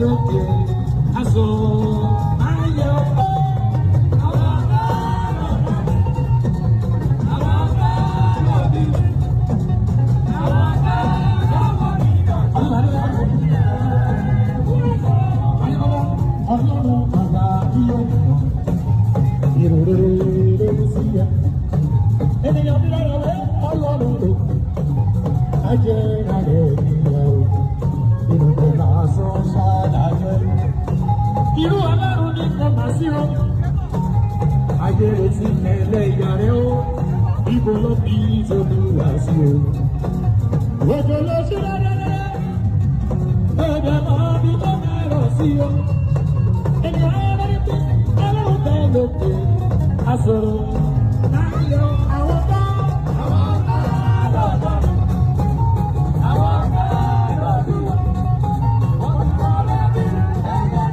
lókè aṣọ ayọ̀. Ọlọ́run àgbà yíyọ ìròrèrè sí ẹ. Ènìyàn bí lọ́rọ̀ rẹ̀ ọlọ́run lò. Ajẹ́ rẹ̀ ìyàwó ìròrè lásán ṣáájú. Irú ọlọ́run ní kò máa sí o. Ajẹ́ rẹ̀ ti mẹ́lẹ̀ ìyá rẹ̀ o. Ibo ló fi tóbi wá sí o. Òjò ló ṣí lọ́dẹ́dẹ́. Bẹ́ẹ̀ máa bí tó mẹ́rọ̀ sí o. Lókè asọ̀rọ̀ ayọ̀ àwọn bá lọ́dọ̀ àwọn bá lọ́dọ̀ wọ́n kọ́lé bí ẹ̀yẹ́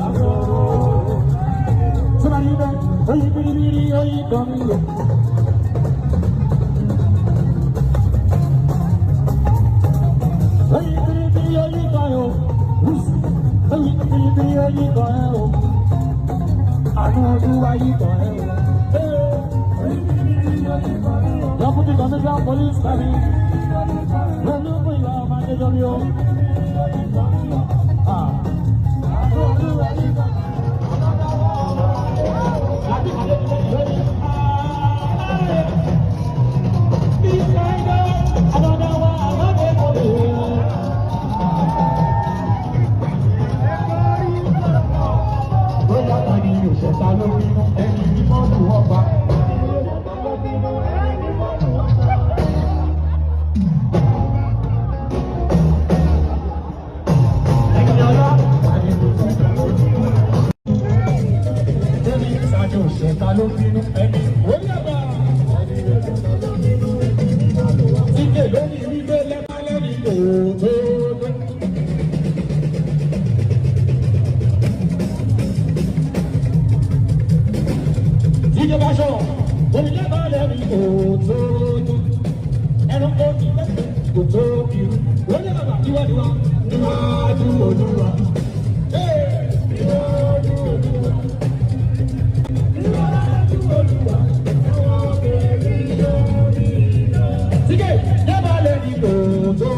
asọ̀rọ̀. Sọ́dọ̀ yìí bẹ́ẹ̀ oyin biribiri oyin kan mi lò. Oyin biribiri oyin kan yóò oyin biribiri oyin kan yóò. Àwọn olúwa yìí kọ̀ ẹ́ o. Deputy Commissioner Police Service. Olúkú ìwà ọmọ Adéjọ́ bí o. Àwọn olúwa yìí kọ̀ ẹ́ o. Ìṣẹ̀dá ló bínú ẹni ní mọ́tò ọba. Ẹni ọlá àyẹ̀wò ìṣẹ̀dá ló bínú. Ẹni ìṣàjò ìṣẹ̀dá ló bínú ẹni òyìnbá. Ìgbè lórí wíwé lẹ́mọ́lẹ́ ní òótọ́. Ìjọba aṣọ onílẹ̀-èdè lẹ́rìí òótọ́ ẹnu kò ní lẹ́sẹ̀ òótọ́ kiri lórí bàbá tiwantiwa níwájú Olúwa. Níwájú Olúwa. Níwájú Olúwa. Àwọn bẹ̀rẹ̀ lórí iná. Sígè yẹ́bà lẹ́rìí òótọ́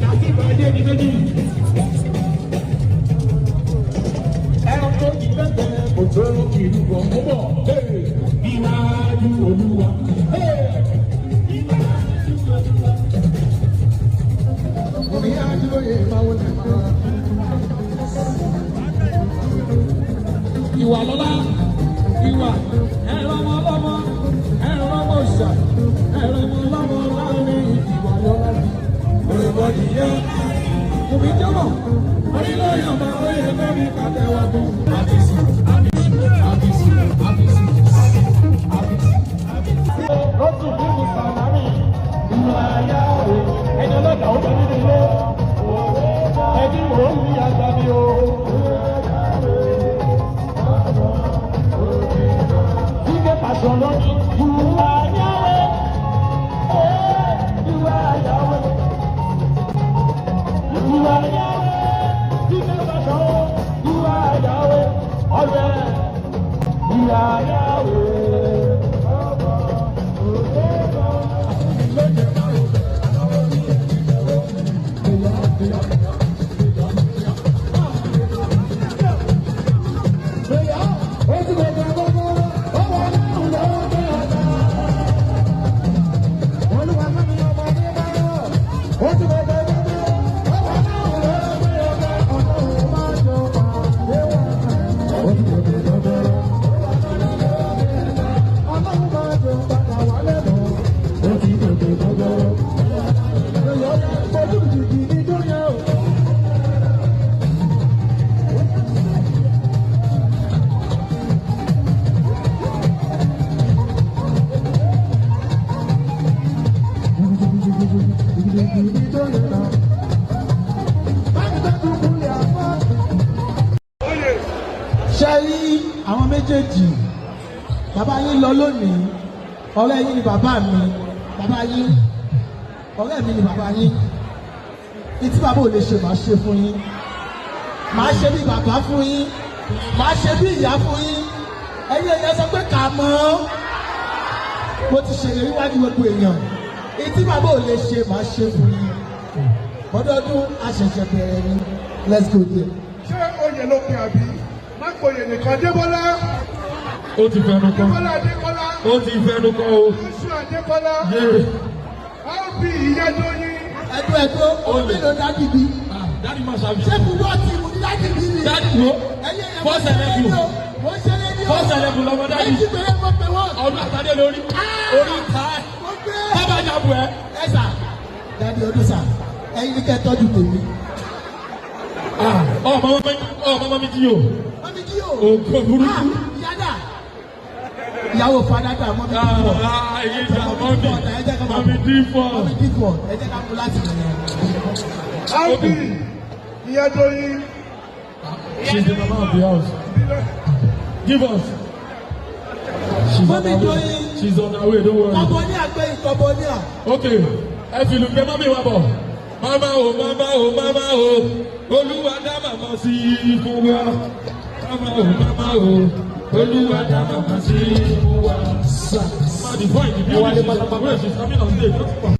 láti ìbàdí ẹni méjì. Ẹnu kò ní lẹ́sẹ̀. Òtò ìrúbọ mọ́bọ̀ níwájú Olúwa. Omi àdúróyè máa wọlé máa. Ìwà lọ́lá, ìwà ẹ̀rọ ọmọ ọlọ́mọ, ẹ̀rọ ọmọ òṣà, ẹ̀rọ ọmọ ọlọ́mọ láàrin ìwà lọ́lá. Òyìnbó nìyẹn, omi jọ́bọ̀, orílẹ̀-èdè ọmọ oyè lórí kàtẹ́wọ́ fún àbísí. Lọ́tù bí mi sàlámì, ìwà ayáwó, ẹni ọlọ́dà ó bẹ̀rẹ̀ nílé, ẹni wò ó ní àgbà mi o. Ìgbé pàṣọ lọ́dún, ìwà ayáwó, ìwà ayáwó, ìwà ayáwó, ìgbé pàṣọ, ìwà ayáwó, ọ̀rẹ́, ìwà ayáwó. ṣe rí àwọn méjèèjì, bàbá yín lọ lónìí, ọ̀rẹ́ yín ni bàbá mi, bàbá yín ọ̀rẹ́ mi ni bàbá yín. Ìtí bàbá ò lè ṣe máa ṣe fún yín. Màá ṣe bí bàbá fún yín. Màá ṣe bí ìyá fún yín. Ẹ̀yin èèyàn sọ pé kà mọ́. Mo ti ṣèlérí wájú gbogbo èèyàn. Ìtí bàbá ò lè ṣe máa ṣe fún yín. Ọdọọdún àṣẹ̀ṣẹ̀ bẹ̀rẹ̀ ni. Let's go there. Ṣé oyè ló pe àbí? Má gboyè nìkan Débọ́lá. Ó ti fẹnu kọ́. Débọ́lá Adékọ́lá. Ó ti fẹnu kọ́ o. Oṣù Adékọ́lá. RP Ìyádóyin. Ẹ̀dọ́ omi ló dádì bí. Dádì máa ṣàbí. Ṣé fúnbọ́ ti mú ní dádì bí ni? Dádì wo? Fọ́ọ̀sì ẹlẹ́bù. Wọ́n ṣe lé ní o. Fọ́ọ̀sì ẹlẹ́bù lọ́mọ dádì. Èyí péré mọ́ pé wọ́n. Ọdún àtàdé lórí. Orí ta ẹ̀. Bábà jàbù ẹ̀. Ẹ sà, dádì ọdún sà, ẹ̀yin ní kẹ́ tọ́jú tèmi. Ọmọ mi jí o. Mọ́mí jí o. Ògo burúkú. Ìyáda. Ìyàwó fadada mọ́mí dí fọ̀. Èyí ìjà mọ́mí dí fọ̀. Mọ́mí dí fọ̀. Ẹ jẹ́ ká mú láti bẹ̀rẹ̀. RP Ìyádóyin. She's the mama of the house. Give us. She's on her way. She's on her way, don't worry. Kọ̀bọ̀ní àgbẹ̀ ìkọ̀bọ̀ní à. Okay, ẹ fi ìlú gbé mọ́mí wa bọ̀. Mama o, mama o, mama o, Olúwa dá màmá sí fún wa. Mama o, mama o, Olúwa dá màmá sí fún wa. Mama, the point, the beauty, she's coming on stage.